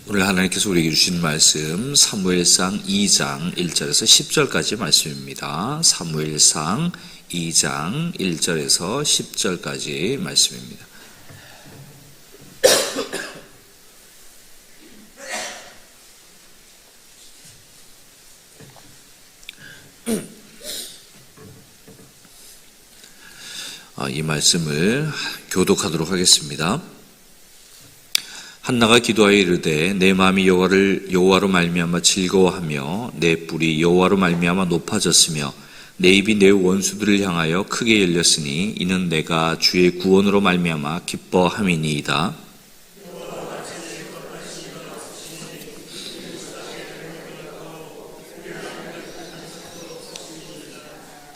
오늘 하나님께서 우리에게 주신 말씀 사무엘상 2장 1절에서 10절까지 말씀입니다. 사무엘상 2장 1절에서 10절까지 말씀입니다. 이 말씀을 교독하도록 하겠습니다. 한나가 기도하여 이르되 내 마음이 여호와로 말미암아 즐거워하며 내 뿔이 여호와로 말미암아 높아졌으며 내 입이 내 원수들을 향하여 크게 열렸으니 이는 내가 주의 구원으로 말미암아 기뻐함이니이다.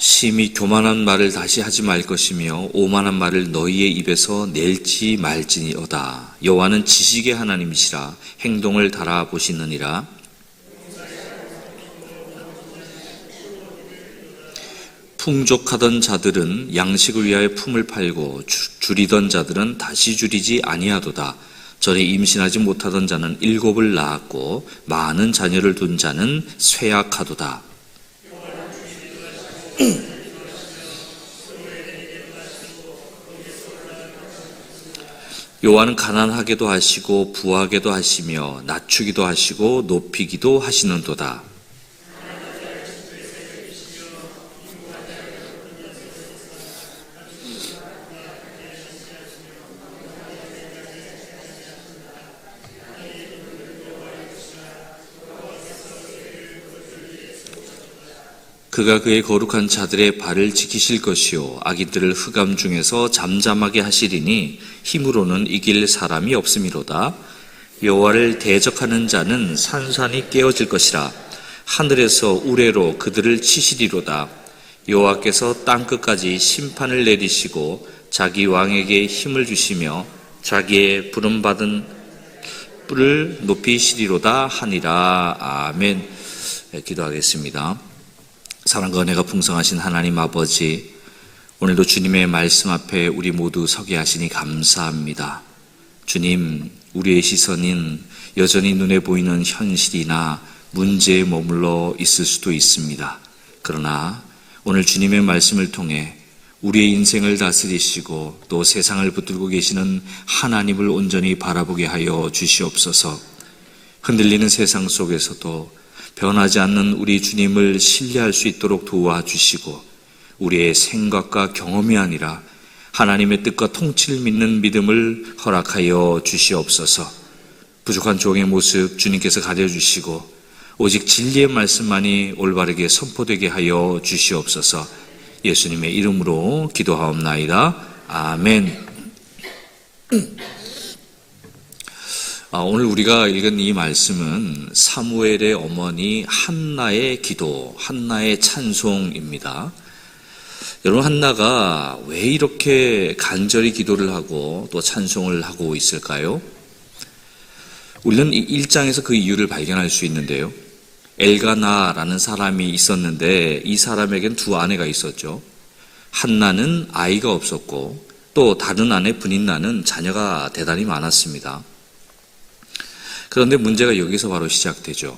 심히 교만한 말을 다시 하지 말 것이며 오만한 말을 너희의 입에서 낼지 말지니어다. 여호와는 지식의 하나님이시라 행동을 달아보시느니라. 풍족하던 자들은 양식을 위하여 품을 팔고 줄이던 자들은 다시 줄이지 아니하도다. 전에 임신하지 못하던 자는 7을 낳았고 많은 자녀를 둔 자는 쇠약하도다. 여호와는 가난하게도 하시고 부하게도 하시며 낮추기도 하시고 높이기도 하시는도다. 그가 그의 거룩한 자들의 발을 지키실 것이요 악인들을 흑암 중에서 잠잠하게 하시리니 힘으로는 이길 사람이 없음이로다. 여호와를 대적하는 자는 산산이 깨어질 것이라. 하늘에서 우레로 그들을 치시리로다. 여호와께서 땅끝까지 심판을 내리시고 자기 왕에게 힘을 주시며 자기의 부름받은 뿔을 높이시리로다 하니라. 아멘. 기도하겠습니다. 사랑과 은혜가 풍성하신 하나님 아버지, 오늘도 주님의 말씀 앞에 우리 모두 서게 하시니 감사합니다. 주님, 우리의 시선은 여전히 눈에 보이는 현실이나 문제에 머물러 있을 수도 있습니다. 그러나 오늘 주님의 말씀을 통해 우리의 인생을 다스리시고 또 세상을 붙들고 계시는 하나님을 온전히 바라보게 하여 주시옵소서. 흔들리는 세상 속에서도 변하지 않는 우리 주님을 신뢰할 수 있도록 도와주시고 우리의 생각과 경험이 아니라 하나님의 뜻과 통치를 믿는 믿음을 허락하여 주시옵소서. 부족한 종의 모습 주님께서 가려주시고 오직 진리의 말씀만이 올바르게 선포되게 하여 주시옵소서. 예수님의 이름으로 기도하옵나이다. 아멘. 오늘 우리가 읽은 이 말씀은 사무엘의 어머니 한나의 기도, 한나의 찬송입니다. 여러분, 한나가 왜 이렇게 간절히 기도를 하고 또 찬송을 하고 있을까요? 우리는 1장에서 그 이유를 발견할 수 있는데요. 엘가나라는 사람이 있었는데 이 사람에겐 2 아내가 있었죠. 한나는 아이가 없었고 또 다른 아내 브닌나는 자녀가 대단히 많았습니다. 그런데 문제가 여기서 바로 시작되죠.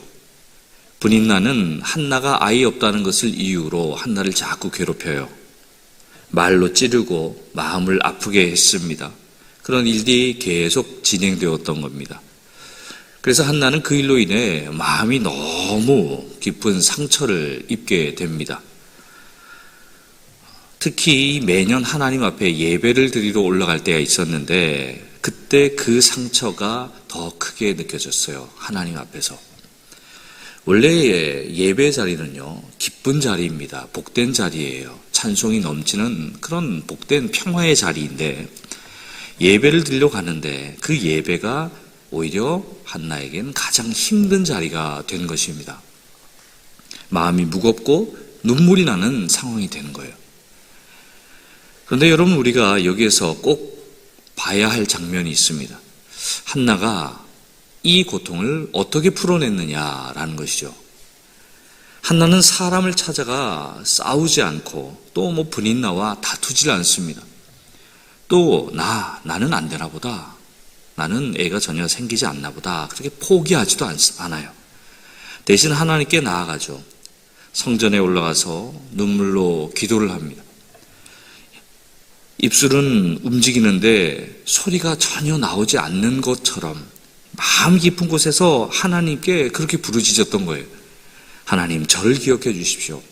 브닌나는 한나가 아이 없다는 것을 이유로 한나를 자꾸 괴롭혀요. 말로 찌르고 마음을 아프게 했습니다. 그런 일들이 계속 진행되었던 겁니다. 그래서 한나는 그 일로 인해 마음이 너무 깊은 상처를 입게 됩니다. 특히 매년 하나님 앞에 예배를 드리러 올라갈 때가 있었는데 그때 그 상처가 더 크게 느껴졌어요. 하나님 앞에서. 원래 예배 자리는요, 기쁜 자리입니다. 복된 자리예요. 찬송이 넘치는 그런 복된 평화의 자리인데 예배를 드리러 가는데 그 예배가 오히려 한나에겐 가장 힘든 자리가 된 것입니다. 마음이 무겁고 눈물이 나는 상황이 되는 거예요. 그런데 여러분, 우리가 여기에서 꼭 봐야 할 장면이 있습니다. 한나가 이 고통을 어떻게 풀어냈느냐라는 것이죠. 한나는 사람을 찾아가 싸우지 않고 또 브닌나와 다투질 않습니다. 또 나는 안 되나 보다. 나는 애가 전혀 생기지 않나 보다. 그렇게 포기하지도 않아요. 대신 하나님께 나아가죠. 성전에 올라가서 눈물로 기도를 합니다. 입술은 움직이는데 소리가 전혀 나오지 않는 것처럼 마음 깊은 곳에서 하나님께 그렇게 부르짖었던 거예요. 하나님, 저를 기억해 주십시오.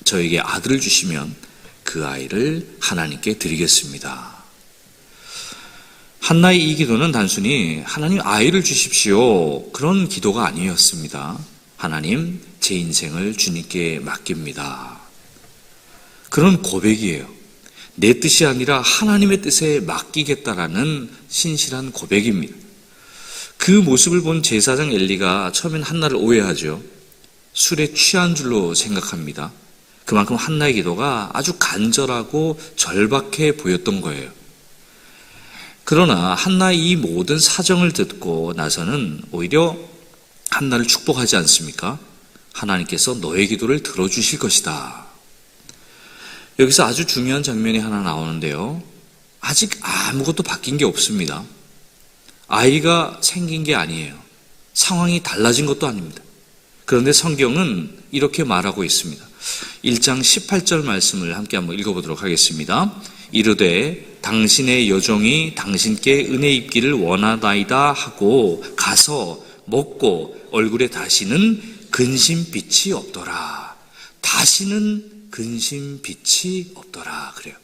저에게 아들을 주시면 그 아이를 하나님께 드리겠습니다. 한나의 이 기도는 단순히 하나님 아이를 주십시오, 그런 기도가 아니었습니다. 하나님, 제 인생을 주님께 맡깁니다. 그런 고백이에요. 내 뜻이 아니라 하나님의 뜻에 맡기겠다라는 신실한 고백입니다. 그 모습을 본 제사장 엘리가 처음엔 한나를 오해하죠. 술에 취한 줄로 생각합니다. 그만큼 한나의 기도가 아주 간절하고 절박해 보였던 거예요. 그러나 한나의 이 모든 사정을 듣고 나서는 오히려 한나를 축복하지 않습니까? 하나님께서 너의 기도를 들어주실 것이다. 여기서 아주 중요한 장면이 하나 나오는데요. 아직 아무것도 바뀐 게 없습니다. 아이가 생긴 게 아니에요. 상황이 달라진 것도 아닙니다. 그런데 성경은 이렇게 말하고 있습니다. 1장 18절 말씀을 함께 한번 읽어보도록 하겠습니다. 이르되 당신의 여종이 당신께 은혜 입기를 원하나이다 하고 가서 먹고 얼굴에 다시는 근심빛이 없더라. 다시는 근심빛이 없더라. 그래요.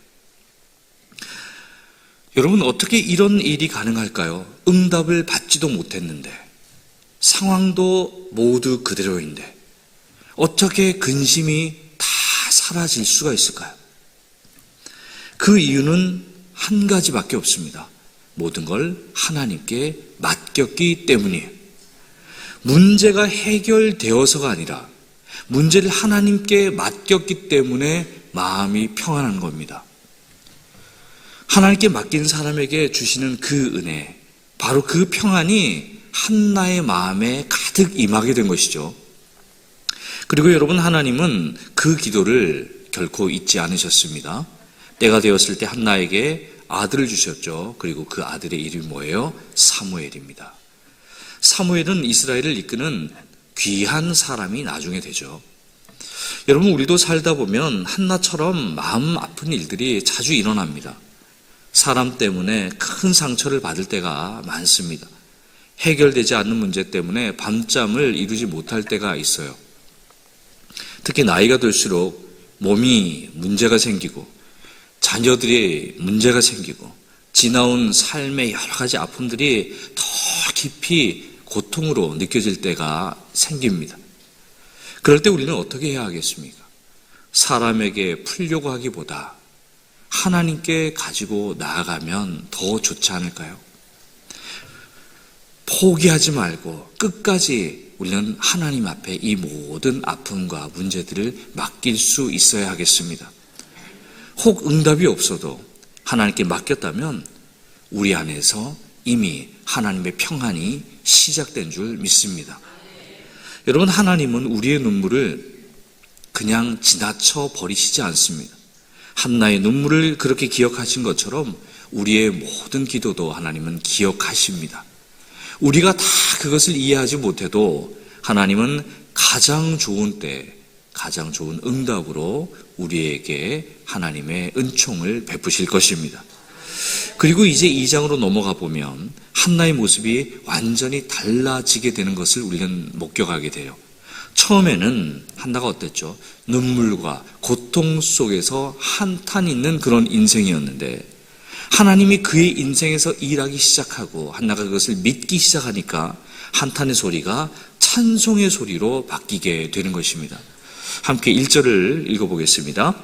여러분, 어떻게 이런 일이 가능할까요? 응답을 받지도 못했는데, 상황도 모두 그대로인데 어떻게 근심이 다 사라질 수가 있을까요? 그 이유는 한 가지밖에 없습니다. 모든 걸 하나님께 맡겼기 때문이에요. 문제가 해결되어서가 아니라 문제를 하나님께 맡겼기 때문에 마음이 평안한 겁니다. 하나님께 맡긴 사람에게 주시는 그 은혜, 바로 그 평안이 한나의 마음에 가득 임하게 된 것이죠. 그리고 여러분, 하나님은 그 기도를 결코 잊지 않으셨습니다. 때가 되었을 때 한나에게 아들을 주셨죠. 그리고 그 아들의 이름이 뭐예요? 사무엘입니다. 사무엘은 이스라엘을 이끄는 귀한 사람이 나중에 되죠. 여러분, 우리도 살다 보면 한나처럼 마음 아픈 일들이 자주 일어납니다. 사람 때문에 큰 상처를 받을 때가 많습니다. 해결되지 않는 문제 때문에 밤잠을 이루지 못할 때가 있어요. 특히 나이가 들수록 몸이 문제가 생기고 자녀들이 문제가 생기고 지나온 삶의 여러 가지 아픔들이 더 깊이 고통으로 느껴질 때가 생깁니다. 그럴 때 우리는 어떻게 해야 하겠습니까? 사람에게 풀려고 하기보다 하나님께 가지고 나아가면 더 좋지 않을까요? 포기하지 말고 끝까지 우리는 하나님 앞에 이 모든 아픔과 문제들을 맡길 수 있어야 하겠습니다. 혹 응답이 없어도 하나님께 맡겼다면 우리 안에서 이미 하나님의 평안이 시작된 줄 믿습니다. 여러분, 하나님은 우리의 눈물을 그냥 지나쳐 버리시지 않습니다. 한나의 눈물을 그렇게 기억하신 것처럼 우리의 모든 기도도 하나님은 기억하십니다. 우리가 다 그것을 이해하지 못해도 하나님은 가장 좋은 때, 가장 좋은 응답으로 우리에게 하나님의 은총을 베푸실 것입니다. 그리고 이제 2장으로 넘어가 보면 한나의 모습이 완전히 달라지게 되는 것을 우리는 목격하게 돼요. 처음에는 한나가 어땠죠? 눈물과 고통 속에서 한탄 있는 그런 인생이었는데 하나님이 그의 인생에서 일하기 시작하고 한나가 그것을 믿기 시작하니까 한탄의 소리가 찬송의 소리로 바뀌게 되는 것입니다. 함께 1절을 읽어보겠습니다.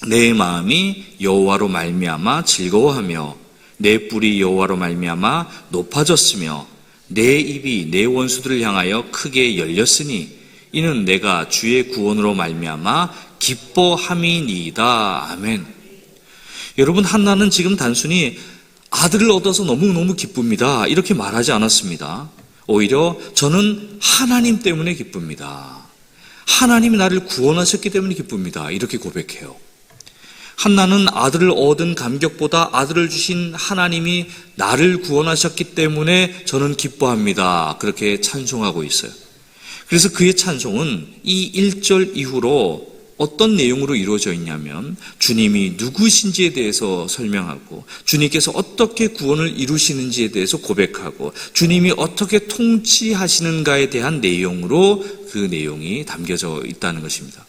내 마음이 여호와로 말미암아 즐거워하며 내 뿔이 여호와로 말미암아 높아졌으며 내 입이 내 원수들을 향하여 크게 열렸으니 이는 내가 주의 구원으로 말미암아 기뻐함이니이다. 아멘. 여러분, 한나는 지금 단순히 아들을 얻어서 너무너무 기쁩니다, 이렇게 말하지 않았습니다. 오히려 저는 하나님 때문에 기쁩니다. 하나님이 나를 구원하셨기 때문에 기쁩니다, 이렇게 고백해요. 한나는 아들을 얻은 감격보다 아들을 주신 하나님이 나를 구원하셨기 때문에 저는 기뻐합니다. 그렇게 찬송하고 있어요. 그래서 그의 찬송은 이 1절 이후로 어떤 내용으로 이루어져 있냐면 주님이 누구신지에 대해서 설명하고 주님께서 어떻게 구원을 이루시는지에 대해서 고백하고 주님이 어떻게 통치하시는가에 대한 내용으로 그 내용이 담겨져 있다는 것입니다.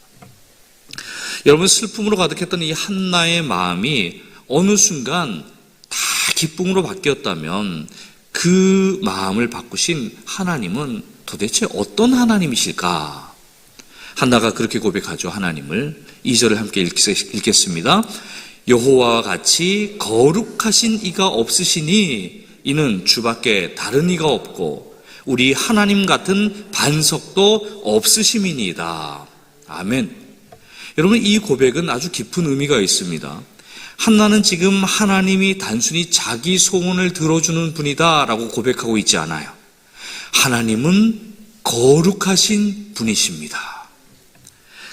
여러분, 슬픔으로 가득했던 이 한나의 마음이 어느 순간 다 기쁨으로 바뀌었다면 그 마음을 바꾸신 하나님은 도대체 어떤 하나님이실까? 한나가 그렇게 고백하죠. 하나님을. 2절을 함께 읽겠습니다. 여호와와 같이 거룩하신 이가 없으시니 이는 주밖에 다른 이가 없고 우리 하나님 같은 반석도 없으심이니이다. 아멘. 여러분, 이 고백은 아주 깊은 의미가 있습니다. 한나는 지금 하나님이 단순히 자기 소원을 들어주는 분이다 라고 고백하고 있지 않아요. 하나님은 거룩하신 분이십니다.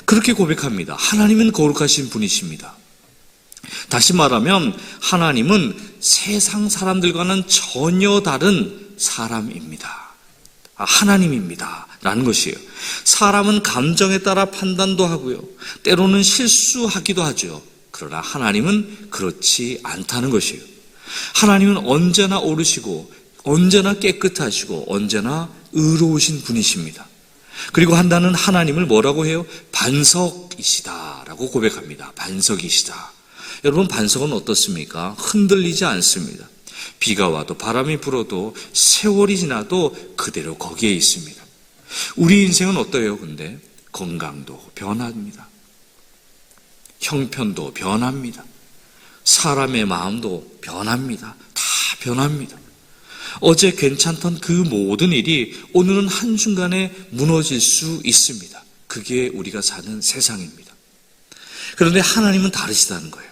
그렇게 고백합니다. 하나님은 거룩하신 분이십니다. 다시 말하면 하나님은 세상 사람들과는 전혀 다른 사람입니다. 하나님입니다 라는 것이에요. 사람은 감정에 따라 판단도 하고요, 때로는 실수하기도 하죠. 그러나 하나님은 그렇지 않다는 것이에요. 하나님은 언제나 옳으시고 언제나 깨끗하시고 언제나 의로우신 분이십니다. 그리고 한나는 하나님을 뭐라고 해요? 반석이시다 라고 고백합니다. 반석이시다. 여러분, 반석은 어떻습니까? 흔들리지 않습니다. 비가 와도 바람이 불어도 세월이 지나도 그대로 거기에 있습니다. 우리 인생은 어때요? 근데 건강도 변합니다. 형편도 변합니다. 사람의 마음도 변합니다. 다 변합니다. 어제 괜찮던 그 모든 일이 오늘은 한순간에 무너질 수 있습니다. 그게 우리가 사는 세상입니다. 그런데 하나님은 다르시다는 거예요.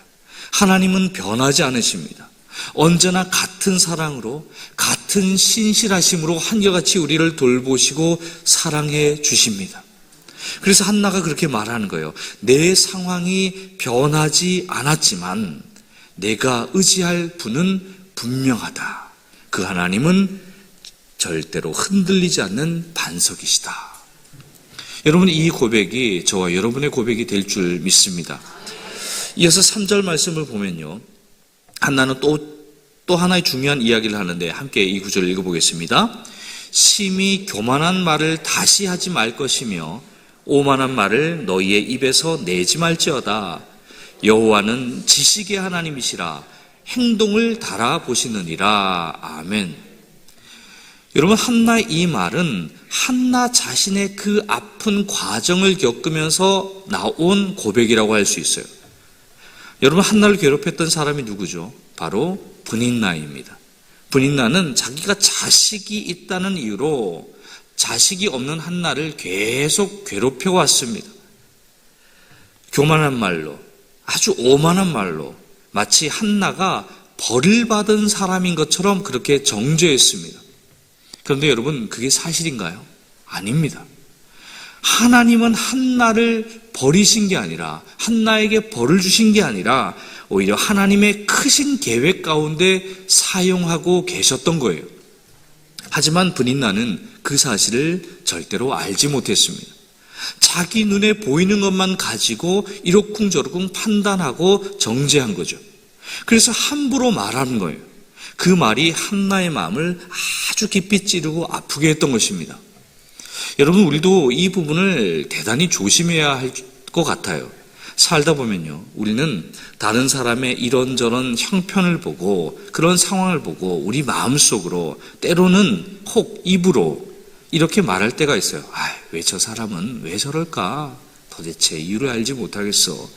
하나님은 변하지 않으십니다. 언제나 같은 사랑으로, 같은 신실하심으로 한결같이 우리를 돌보시고 사랑해 주십니다. 그래서 한나가 그렇게 말하는 거예요. 내 상황이 변하지 않았지만 내가 의지할 분은 분명하다. 그 하나님은 절대로 흔들리지 않는 반석이시다. 여러분, 이 고백이 저와 여러분의 고백이 될 줄 믿습니다. 이어서 3절 말씀을 보면요, 한나는 또 하나의 중요한 이야기를 하는데 함께 이 구절을 읽어보겠습니다. 심히 교만한 말을 다시 하지 말 것이며 오만한 말을 너희의 입에서 내지 말지어다. 여호와는 지식의 하나님이시라 행동을 달아보시느니라. 아멘. 여러분, 한나의 이 말은 한나 자신의 그 아픈 과정을 겪으면서 나온 고백이라고 할 수 있어요. 여러분, 한나를 괴롭혔던 사람이 누구죠? 바로 브닛나입니다. 브닛나는 자기가 자식이 있다는 이유로 자식이 없는 한나를 계속 괴롭혀왔습니다. 교만한 말로, 아주 오만한 말로 마치 한나가 벌을 받은 사람인 것처럼 그렇게 정죄했습니다. 그런데 여러분, 그게 사실인가요? 아닙니다. 하나님은 한나를 버리신 게 아니라, 한나에게 벌을 주신 게 아니라 오히려 하나님의 크신 계획 가운데 사용하고 계셨던 거예요. 하지만 브닛나는 그 사실을 절대로 알지 못했습니다. 자기 눈에 보이는 것만 가지고 이러쿵저러쿵 판단하고 정죄한 거죠. 그래서 함부로 말하는 거예요. 그 말이 한나의 마음을 아주 깊이 찌르고 아프게 했던 것입니다. 여러분, 우리도 이 부분을 대단히 조심해야 할 것 같아요. 살다 보면요, 우리는 다른 사람의 이런저런 형편을 보고 그런 상황을 보고 우리 마음속으로 때로는 혹 입으로 이렇게 말할 때가 있어요. 왜 저 사람은 왜 저럴까? 도대체 이유를 알지 못하겠어.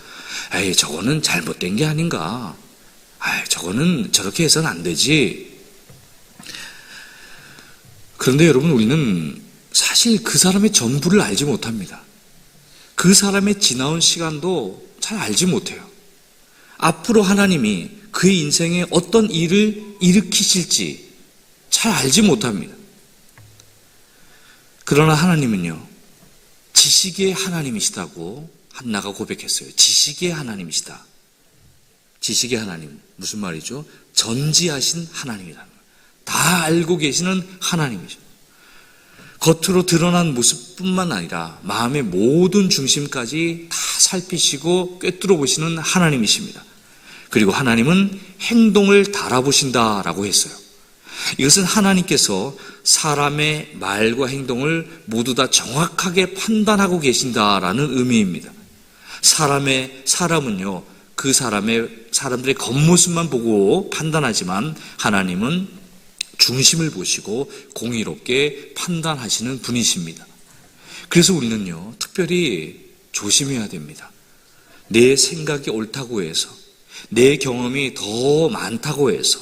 저거는 잘못된 게 아닌가? 저거는 저렇게 해서는 안 되지. 그런데 여러분, 우리는 사실 그 사람의 전부를 알지 못합니다. 그 사람의 지나온 시간도 잘 알지 못해요. 앞으로 하나님이 그의 인생에 어떤 일을 일으키실지 잘 알지 못합니다. 그러나 하나님은요, 지식의 하나님이시다고 한나가 고백했어요. 지식의 하나님이시다. 지식의 하나님, 무슨 말이죠? 전지하신 하나님이라는 거예요. 다 알고 계시는 하나님이죠. 겉으로 드러난 모습뿐만 아니라 마음의 모든 중심까지 다 살피시고 꿰뚫어 보시는 하나님이십니다. 그리고 하나님은 행동을 달아보신다라고 했어요. 이것은 하나님께서 사람의 말과 행동을 모두 다 정확하게 판단하고 계신다라는 의미입니다. 사람은요, 그 사람들의 겉모습만 보고 판단하지만 하나님은 중심을 보시고 공의롭게 판단하시는 분이십니다. 그래서 우리는요, 특별히 조심해야 됩니다. 내 생각이 옳다고 해서, 내 경험이 더 많다고 해서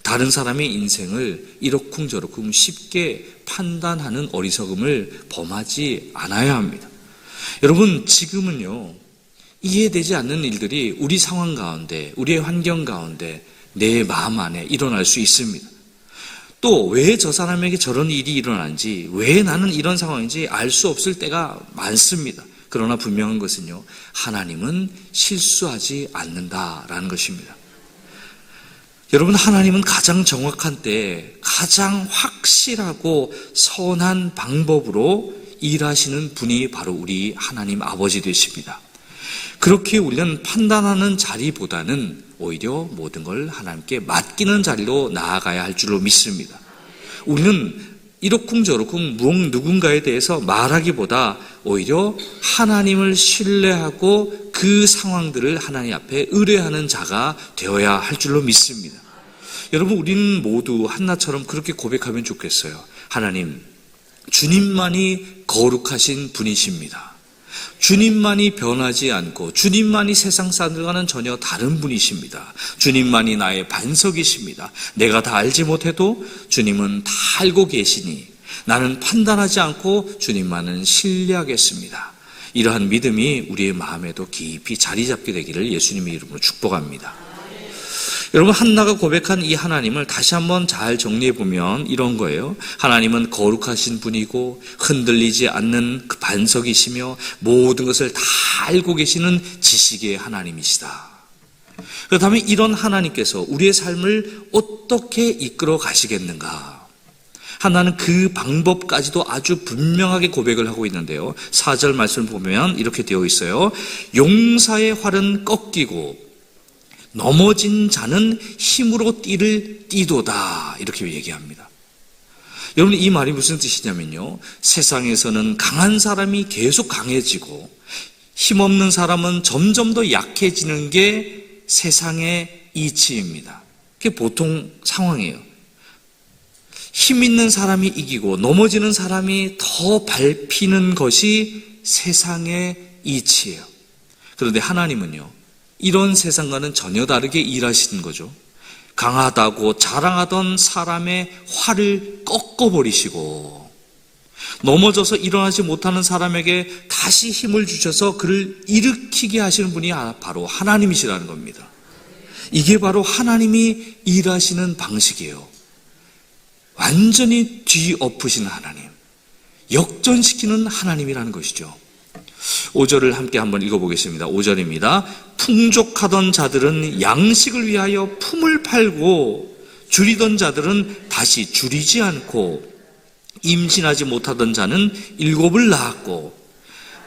다른 사람의 인생을 이러쿵저러쿵 쉽게 판단하는 어리석음을 범하지 않아야 합니다. 여러분, 지금은요, 이해되지 않는 일들이 우리 상황 가운데, 우리의 환경 가운데, 내 마음 안에 일어날 수 있습니다. 또 왜 저 사람에게 저런 일이 일어난지, 왜 나는 이런 상황인지 알 수 없을 때가 많습니다. 그러나 분명한 것은요, 하나님은 실수하지 않는다라는 것입니다. 여러분, 하나님은 가장 정확한 때에 가장 확실하고 선한 방법으로 일하시는 분이 바로 우리 하나님 아버지 되십니다. 그렇게 우리는 판단하는 자리보다는 오히려 모든 걸 하나님께 맡기는 자리로 나아가야 할 줄로 믿습니다. 우리는 이러쿵저러쿵 누군가에 대해서 말하기보다 오히려 하나님을 신뢰하고 그 상황들을 하나님 앞에 의뢰하는 자가 되어야 할 줄로 믿습니다. 여러분, 우리는 모두 한나처럼 그렇게 고백하면 좋겠어요. 하나님, 주님만이 거룩하신 분이십니다. 주님만이 변하지 않고 주님만이 세상 사람들과는 전혀 다른 분이십니다. 주님만이 나의 반석이십니다. 내가 다 알지 못해도 주님은 다 알고 계시니 나는 판단하지 않고 주님만은 신뢰하겠습니다. 이러한 믿음이 우리의 마음에도 깊이 자리 잡게 되기를 예수님의 이름으로 축복합니다. 여러분, 한나가 고백한 이 하나님을 다시 한번 잘 정리해 보면 이런 거예요. 하나님은 거룩하신 분이고 흔들리지 않는 그 반석이시며 모든 것을 다 알고 계시는 지식의 하나님이시다. 그렇다면 이런 하나님께서 우리의 삶을 어떻게 이끌어 가시겠는가? 하나는 그 방법까지도 아주 분명하게 고백을 하고 있는데요. 4절 말씀을 보면 이렇게 되어 있어요. 용사의 활은 꺾이고 넘어진 자는 힘으로 띠를 띠도다, 이렇게 얘기합니다. 여러분, 이 말이 무슨 뜻이냐면요, 세상에서는 강한 사람이 계속 강해지고 힘없는 사람은 점점 더 약해지는 게 세상의 이치입니다. 그게 보통 상황이에요. 힘 있는 사람이 이기고 넘어지는 사람이 더 밟히는 것이 세상의 이치예요. 그런데 하나님은요, 이런 세상과는 전혀 다르게 일하시는 거죠. 강하다고 자랑하던 사람의 활을 꺾어버리시고 넘어져서 일어나지 못하는 사람에게 다시 힘을 주셔서 그를 일으키게 하시는 분이 바로 하나님이시라는 겁니다. 이게 바로 하나님이 일하시는 방식이에요. 완전히 뒤엎으시는 하나님, 역전시키는 하나님이라는 것이죠. 5절을 함께 한번 읽어보겠습니다. 5절입니다. 풍족하던 자들은 양식을 위하여 품을 팔고 줄이던 자들은 다시 줄이지 않고 임신하지 못하던 자는 7을 낳았고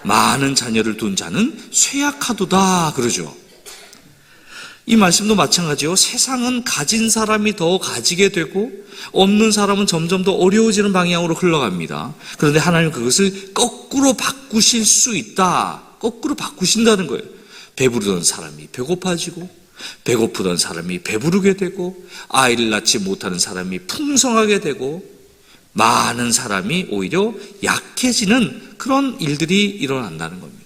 많은 자녀를 둔 자는 쇠약하도다, 그러죠. 이 말씀도 마찬가지요. 세상은 가진 사람이 더 가지게 되고 없는 사람은 점점 더 어려워지는 방향으로 흘러갑니다. 그런데 하나님은 그것을 거꾸로 바꾸실 수 있다. 거꾸로 바꾸신다는 거예요. 배부르던 사람이 배고파지고 배고프던 사람이 배부르게 되고 아이를 낳지 못하는 사람이 풍성하게 되고 많은 사람이 오히려 약해지는 그런 일들이 일어난다는 겁니다.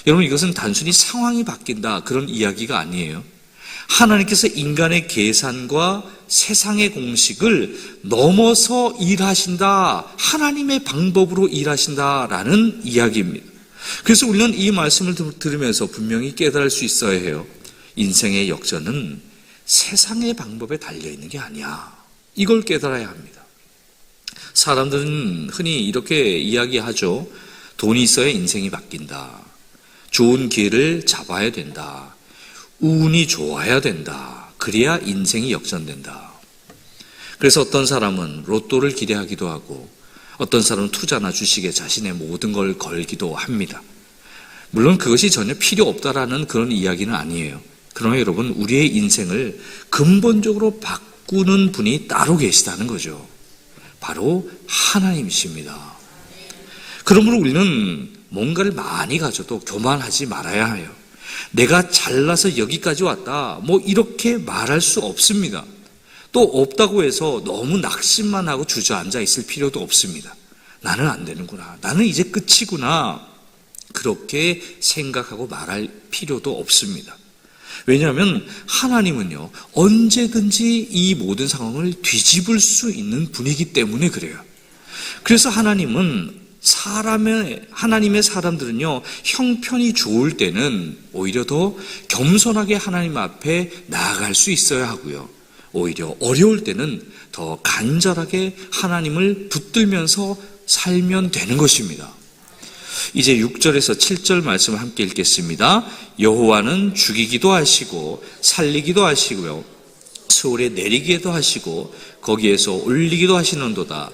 여러분, 이것은 단순히 상황이 바뀐다, 그런 이야기가 아니에요. 하나님께서 인간의 계산과 세상의 공식을 넘어서 일하신다, 하나님의 방법으로 일하신다라는 이야기입니다. 그래서 우리는 이 말씀을 들으면서 분명히 깨달을 수 있어야 해요. 인생의 역전은 세상의 방법에 달려있는 게 아니야. 이걸 깨달아야 합니다. 사람들은 흔히 이렇게 이야기하죠. 돈이 있어야 인생이 바뀐다. 좋은 기회를 잡아야 된다. 운이 좋아야 된다. 그래야 인생이 역전된다. 그래서 어떤 사람은 로또를 기대하기도 하고 어떤 사람은 투자나 주식에 자신의 모든 걸 걸기도 합니다. 물론 그것이 전혀 필요 없다라는 그런 이야기는 아니에요. 그러나 여러분, 우리의 인생을 근본적으로 바꾸는 분이 따로 계시다는 거죠. 바로 하나님이십니다. 그러므로 우리는 뭔가를 많이 가져도 교만하지 말아야 해요. 내가 잘나서 여기까지 왔다, 이렇게 말할 수 없습니다. 또 없다고 해서 너무 낙심만 하고 주저앉아 있을 필요도 없습니다. 나는 안 되는구나, 나는 이제 끝이구나, 그렇게 생각하고 말할 필요도 없습니다. 왜냐하면 하나님은요, 언제든지 이 모든 상황을 뒤집을 수 있는 분이기 때문에 그래요. 그래서 하나님의 사람들은요, 형편이 좋을 때는 오히려 더 겸손하게 하나님 앞에 나아갈 수 있어야 하고요, 오히려 어려울 때는 더 간절하게 하나님을 붙들면서 살면 되는 것입니다. 이제 6절에서 7절 말씀을 함께 읽겠습니다. 여호와는 죽이기도 하시고 살리기도 하시고요, 수월에 내리기도 하시고 거기에서 올리기도 하시는도다.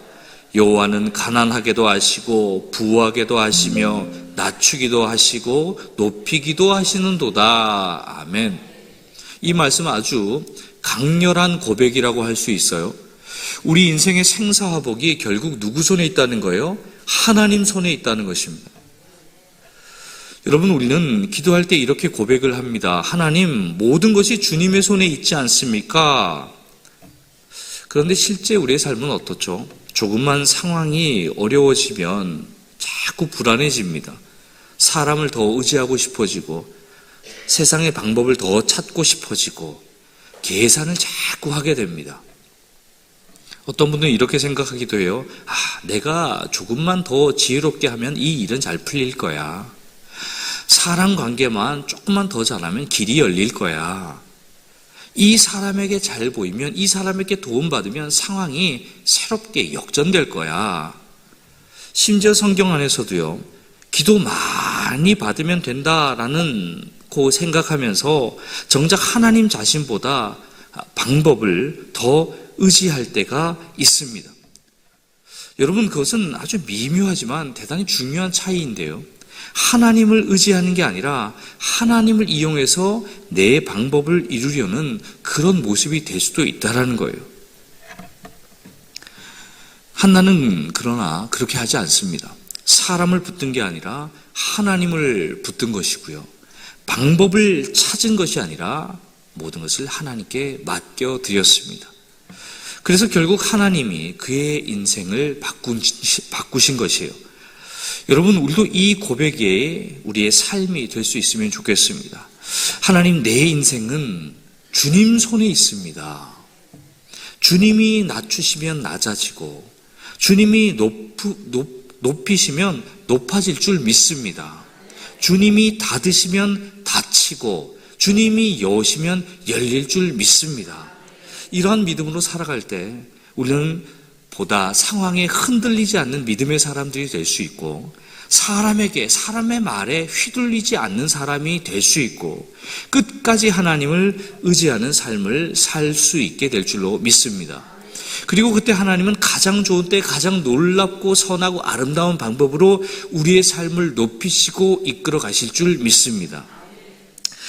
여호와는 가난하게도 하시고 부하게도 하시며 낮추기도 하시고 높이기도 하시는도다. 아멘. 이 말씀은 아주 강렬한 고백이라고 할 수 있어요. 우리 인생의 생사화복이 결국 누구 손에 있다는 거예요? 하나님 손에 있다는 것입니다. 여러분, 우리는 기도할 때 이렇게 고백을 합니다. 하나님, 모든 것이 주님의 손에 있지 않습니까? 그런데 실제 우리의 삶은 어떻죠? 조금만 상황이 어려워지면 자꾸 불안해집니다. 사람을 더 의지하고 싶어지고 세상의 방법을 더 찾고 싶어지고 계산을 자꾸 하게 됩니다. 어떤 분들은 이렇게 생각하기도 해요. 내가 조금만 더 지혜롭게 하면 이 일은 잘 풀릴 거야. 사람 관계만 조금만 더 잘하면 길이 열릴 거야. 이 사람에게 잘 보이면, 이 사람에게 도움받으면 상황이 새롭게 역전될 거야. 심지어 성경 안에서도요, 기도 많이 받으면 된다라는 거 생각하면서 정작 하나님 자신보다 방법을 더 의지할 때가 있습니다. 여러분, 그것은 아주 미묘하지만 대단히 중요한 차이인데요, 하나님을 의지하는 게 아니라 하나님을 이용해서 내 방법을 이루려는 그런 모습이 될 수도 있다는 거예요. 한나는 그러나 그렇게 하지 않습니다. 사람을 붙든 게 아니라 하나님을 붙든 것이고요, 방법을 찾은 것이 아니라 모든 것을 하나님께 맡겨드렸습니다. 그래서 결국 하나님이 그의 인생을 바꾸신 것이에요. 여러분, 우리도 이 고백에 우리의 삶이 될 수 있으면 좋겠습니다. 하나님, 내 인생은 주님 손에 있습니다. 주님이 낮추시면 낮아지고 주님이 높이시면 높아질 줄 믿습니다. 주님이 닫으시면 닫히고 주님이 여시면 열릴 줄 믿습니다. 이러한 믿음으로 살아갈 때 우리는 보다 상황에 흔들리지 않는 믿음의 사람들이 될 수 있고, 사람의 말에 휘둘리지 않는 사람이 될 수 있고, 끝까지 하나님을 의지하는 삶을 살 수 있게 될 줄로 믿습니다. 그리고 그때 하나님은 가장 좋은 때 가장 놀랍고 선하고 아름다운 방법으로 우리의 삶을 높이시고 이끌어 가실 줄 믿습니다.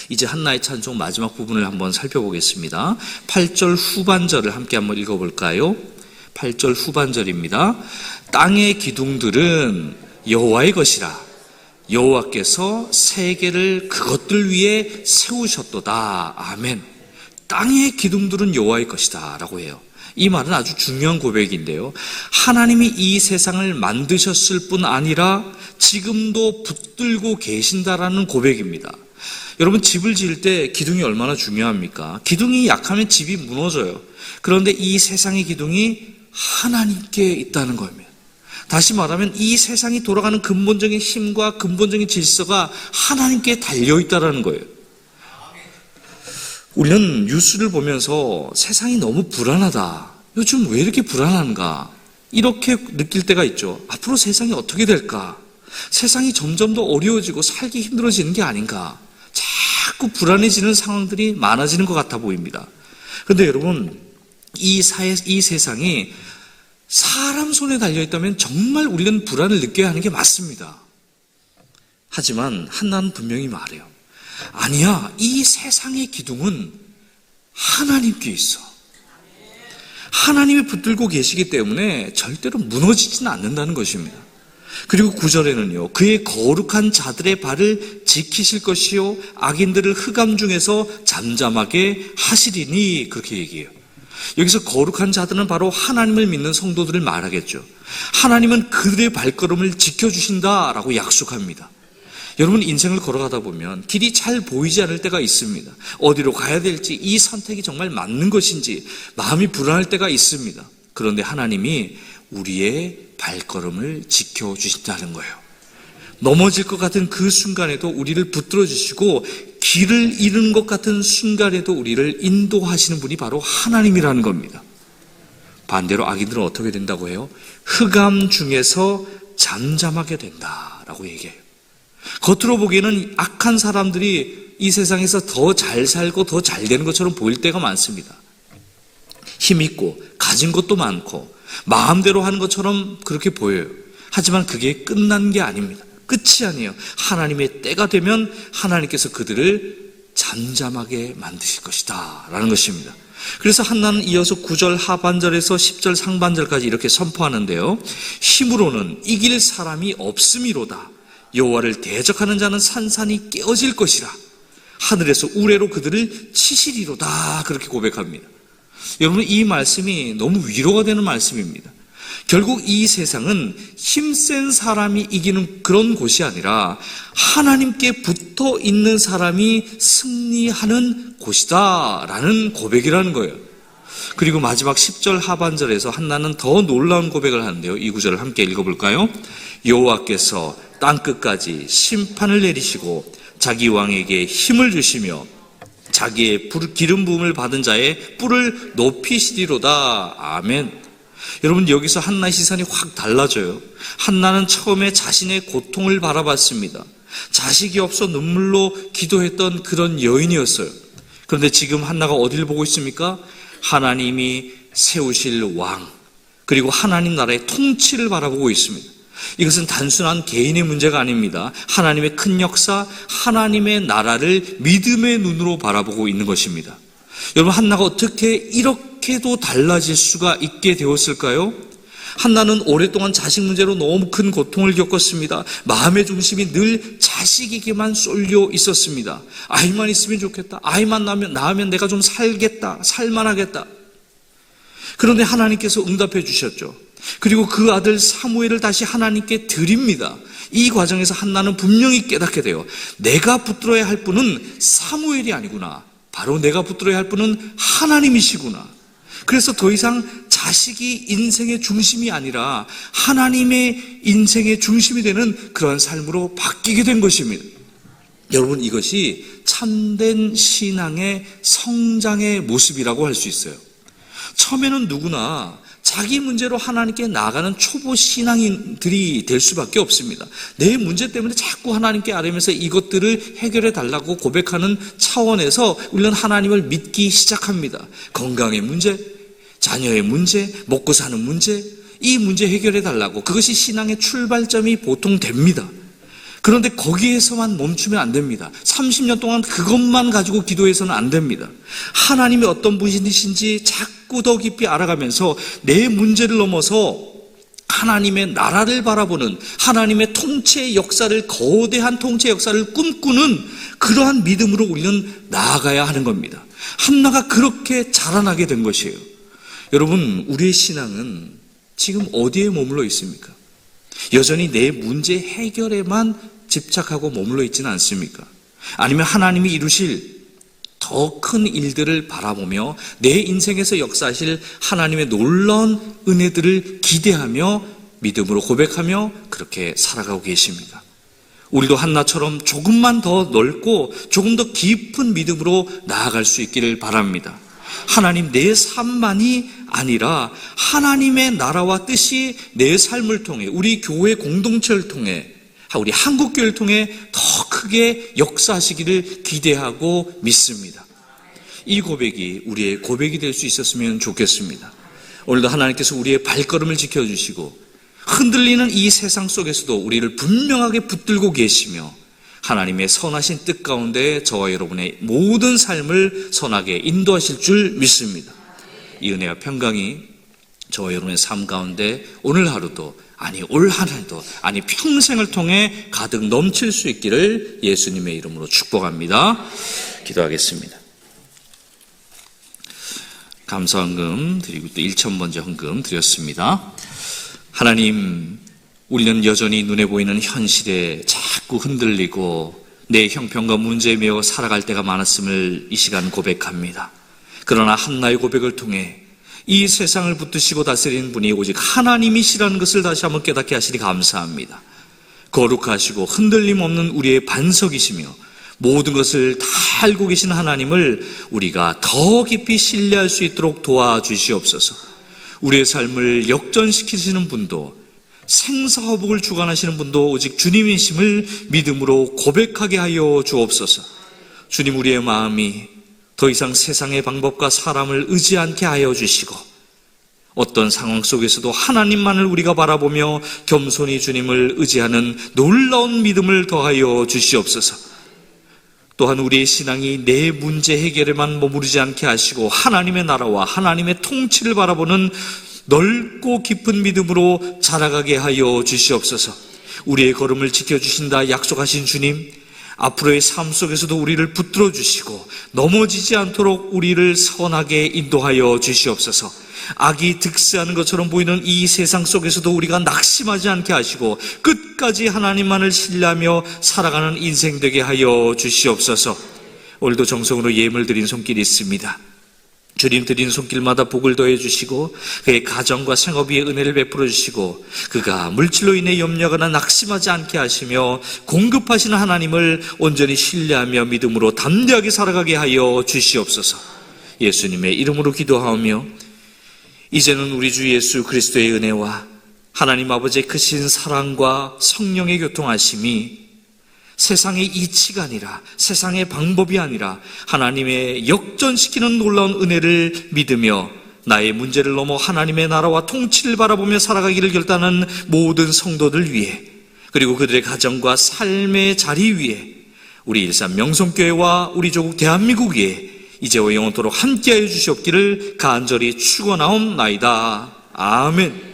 이제 한나의 찬송 마지막 부분을 한번 살펴보겠습니다. 8절 후반절을 함께 한번 읽어볼까요? 8절 후반절입니다. 땅의 기둥들은 여호와의 것이라. 여호와께서 세계를 그것들 위에 세우셨도다. 아멘. 땅의 기둥들은 여호와의 것이다 라고 해요. 이 말은 아주 중요한 고백인데요, 하나님이 이 세상을 만드셨을 뿐 아니라 지금도 붙들고 계신다라는 고백입니다. 여러분, 집을 지을 때 기둥이 얼마나 중요합니까? 기둥이 약하면 집이 무너져요. 그런데 이 세상의 기둥이 하나님께 있다는 겁니다. 다시 말하면 이 세상이 돌아가는 근본적인 힘과 근본적인 질서가 하나님께 달려있다는 거예요. 우리는 뉴스를 보면서 세상이 너무 불안하다, 요즘 왜 이렇게 불안한가, 이렇게 느낄 때가 있죠. 앞으로 세상이 어떻게 될까, 세상이 점점 더 어려워지고 살기 힘들어지는 게 아닌가, 자꾸 불안해지는 상황들이 많아지는 것 같아 보입니다. 그런데 여러분, 이 세상이 사람 손에 달려있다면 정말 우리는 불안을 느껴야 하는 게 맞습니다. 하지만 한나는 분명히 말해요. 아니야, 이 세상의 기둥은 하나님께 있어. 하나님이 붙들고 계시기 때문에 절대로 무너지지는 않는다는 것입니다. 그리고 9절에는요, 그의 거룩한 자들의 발을 지키실 것이요 악인들을 흑암 중에서 잠잠하게 하시리니, 그렇게 얘기해요. 여기서 거룩한 자들은 바로 하나님을 믿는 성도들을 말하겠죠. 하나님은 그들의 발걸음을 지켜주신다라고 약속합니다. 여러분, 인생을 걸어가다 보면 길이 잘 보이지 않을 때가 있습니다. 어디로 가야 될지, 이 선택이 정말 맞는 것인지 마음이 불안할 때가 있습니다. 그런데 하나님이 우리의 발걸음을 지켜주신다는 거예요. 넘어질 것 같은 그 순간에도 우리를 붙들어 주시고, 길을 잃은 것 같은 순간에도 우리를 인도하시는 분이 바로 하나님이라는 겁니다. 반대로 악인들은 어떻게 된다고 해요? 흑암 중에서 잠잠하게 된다라고 얘기해요. 겉으로 보기에는 악한 사람들이 이 세상에서 더 잘 살고 더 잘 되는 것처럼 보일 때가 많습니다. 힘있고 가진 것도 많고 마음대로 하는 것처럼 그렇게 보여요. 하지만 그게 끝난 게 아닙니다. 끝이 아니에요. 하나님의 때가 되면 하나님께서 그들을 잠잠하게 만드실 것이다 라는 것입니다. 그래서 한나는 이어서 9절 하반절에서 10절 상반절까지 이렇게 선포하는데요, 힘으로는 이길 사람이 없음이로다. 여호와를 대적하는 자는 산산이 깨어질 것이라. 하늘에서 우레로 그들을 치시리로다. 그렇게 고백합니다. 여러분, 이 말씀이 너무 위로가 되는 말씀입니다. 결국 이 세상은 힘센 사람이 이기는 그런 곳이 아니라 하나님께 붙어 있는 사람이 승리하는 곳이다 라는 고백이라는 거예요. 그리고 마지막 10절 하반절에서 한나는 더 놀라운 고백을 하는데요, 이 구절을 함께 읽어볼까요? 여호와께서 땅끝까지 심판을 내리시고 자기 왕에게 힘을 주시며 자기의 기름 부음을 받은 자의 뿔을 높이시리로다. 아멘. 여러분, 여기서 한나의 시선이 확 달라져요. 한나는 처음에 자신의 고통을 바라봤습니다. 자식이 없어 눈물로 기도했던 그런 여인이었어요. 그런데 지금 한나가 어디를 보고 있습니까? 하나님이 세우실 왕, 그리고 하나님 나라의 통치를 바라보고 있습니다. 이것은 단순한 개인의 문제가 아닙니다. 하나님의 큰 역사, 하나님의 나라를 믿음의 눈으로 바라보고 있는 것입니다. 여러분, 한나가 어떻게 이렇게도 달라질 수가 있게 되었을까요? 한나는 오랫동안 자식 문제로 너무 큰 고통을 겪었습니다. 마음의 중심이 늘 자식에게만 쏠려 있었습니다. 아이만 있으면 좋겠다. 아이만 낳으면 내가 좀 살겠다. 살만하겠다. 그런데 하나님께서 응답해 주셨죠. 그리고 그 아들 사무엘을 다시 하나님께 드립니다. 이 과정에서 한나는 분명히 깨닫게 돼요. 내가 붙들어야 할 분은 사무엘이 아니구나. 바로 내가 붙들어야 할 분은 하나님이시구나. 그래서 더 이상 자식이 인생의 중심이 아니라 하나님의 인생의 중심이 되는 그런 삶으로 바뀌게 된 것입니다. 여러분, 이것이 참된 신앙의 성장의 모습이라고 할 수 있어요. 처음에는 누구나 자기 문제로 하나님께 나아가는 초보 신앙인들이 될 수밖에 없습니다. 내 문제 때문에 자꾸 하나님께 아뢰면서 이것들을 해결해 달라고 고백하는 차원에서 우리는 하나님을 믿기 시작합니다. 건강의 문제, 자녀의 문제, 먹고 사는 문제, 이 문제 해결해 달라고. 그것이 신앙의 출발점이 보통 됩니다. 그런데 거기에서만 멈추면 안 됩니다. 30년 동안 그것만 가지고 기도해서는 안 됩니다. 하나님이 어떤 분이신지 자꾸 더 깊이 알아가면서 내 문제를 넘어서 하나님의 나라를 바라보는, 하나님의 통치의 역사를, 거대한 통치의 역사를 꿈꾸는 그러한 믿음으로 우리는 나아가야 하는 겁니다. 한나가 그렇게 자라나게 된 것이에요. 여러분, 우리의 신앙은 지금 어디에 머물러 있습니까? 여전히 내 문제 해결에만 집착하고 머물러 있지는 않습니까? 아니면 하나님이 이루실 더 큰 일들을 바라보며 내 인생에서 역사하실 하나님의 놀라운 은혜들을 기대하며 믿음으로 고백하며 그렇게 살아가고 계십니다. 우리도 한나처럼 조금만 더 넓고 조금 더 깊은 믿음으로 나아갈 수 있기를 바랍니다. 하나님, 내 삶만이 아니라 하나님의 나라와 뜻이 내 삶을 통해, 우리 교회 공동체를 통해, 우리 한국교회를 통해 더 크게 역사하시기를 기대하고 믿습니다. 이 고백이 우리의 고백이 될 수 있었으면 좋겠습니다. 오늘도 하나님께서 우리의 발걸음을 지켜주시고 흔들리는 이 세상 속에서도 우리를 분명하게 붙들고 계시며 하나님의 선하신 뜻 가운데 저와 여러분의 모든 삶을 선하게 인도하실 줄 믿습니다. 이 은혜와 평강이 저와 여러분의 삶 가운데 오늘 하루도, 아니 올 한 해도, 아니 평생을 통해 가득 넘칠 수 있기를 예수님의 이름으로 축복합니다. 기도하겠습니다. 감사헌금 드리고 또 1,000번째 헌금 드렸습니다. 하나님, 우리는 여전히 눈에 보이는 현실에 자꾸 흔들리고 내 형편과 문제에 매여 살아갈 때가 많았음을 이 시간 고백합니다. 그러나 한나의 고백을 통해 이 세상을 붙드시고 다스리는 분이 오직 하나님이시라는 것을 다시 한번 깨닫게 하시니 감사합니다. 거룩하시고 흔들림 없는 우리의 반석이시며 모든 것을 다 알고 계신 하나님을 우리가 더 깊이 신뢰할 수 있도록 도와주시옵소서. 우리의 삶을 역전시키시는 분도, 생사화복을 주관하시는 분도 오직 주님이심을 믿음으로 고백하게 하여 주옵소서. 주님, 우리의 마음이 더 이상 세상의 방법과 사람을 의지 않게 하여 주시고 어떤 상황 속에서도 하나님만을 우리가 바라보며 겸손히 주님을 의지하는 놀라운 믿음을 더하여 주시옵소서. 또한 우리의 신앙이 내 문제 해결에만 머무르지 않게 하시고 하나님의 나라와 하나님의 통치를 바라보는 넓고 깊은 믿음으로 자라가게 하여 주시옵소서. 우리의 걸음을 지켜주신다 약속하신 주님, 앞으로의 삶 속에서도 우리를 붙들어 주시고 넘어지지 않도록 우리를 선하게 인도하여 주시옵소서. 악이 득세하는 것처럼 보이는 이 세상 속에서도 우리가 낙심하지 않게 하시고 끝까지 하나님만을 신뢰하며 살아가는 인생 되게 하여 주시옵소서. 오늘도 정성으로 예물 드린 손길이 있습니다. 주님 드린 손길마다 복을 더해 주시고 그의 가정과 생업 위에 은혜를 베풀어 주시고 그가 물질로 인해 염려하거나 낙심하지 않게 하시며 공급하시는 하나님을 온전히 신뢰하며 믿음으로 담대하게 살아가게 하여 주시옵소서. 예수님의 이름으로 기도하오며 이제는 우리 주 예수 그리스도의 은혜와 하나님 아버지의 크신 사랑과 성령의 교통하심이 세상의 이치가 아니라 세상의 방법이 아니라 하나님의 역전시키는 놀라운 은혜를 믿으며 나의 문제를 넘어 하나님의 나라와 통치를 바라보며 살아가기를 결단한 모든 성도들 위해, 그리고 그들의 가정과 삶의 자리 위에, 우리 일산 명성교회와 우리 조국 대한민국 위에 이제와 영원토록 함께하여 주시옵기를 간절히 축원하옵나이다. 아멘.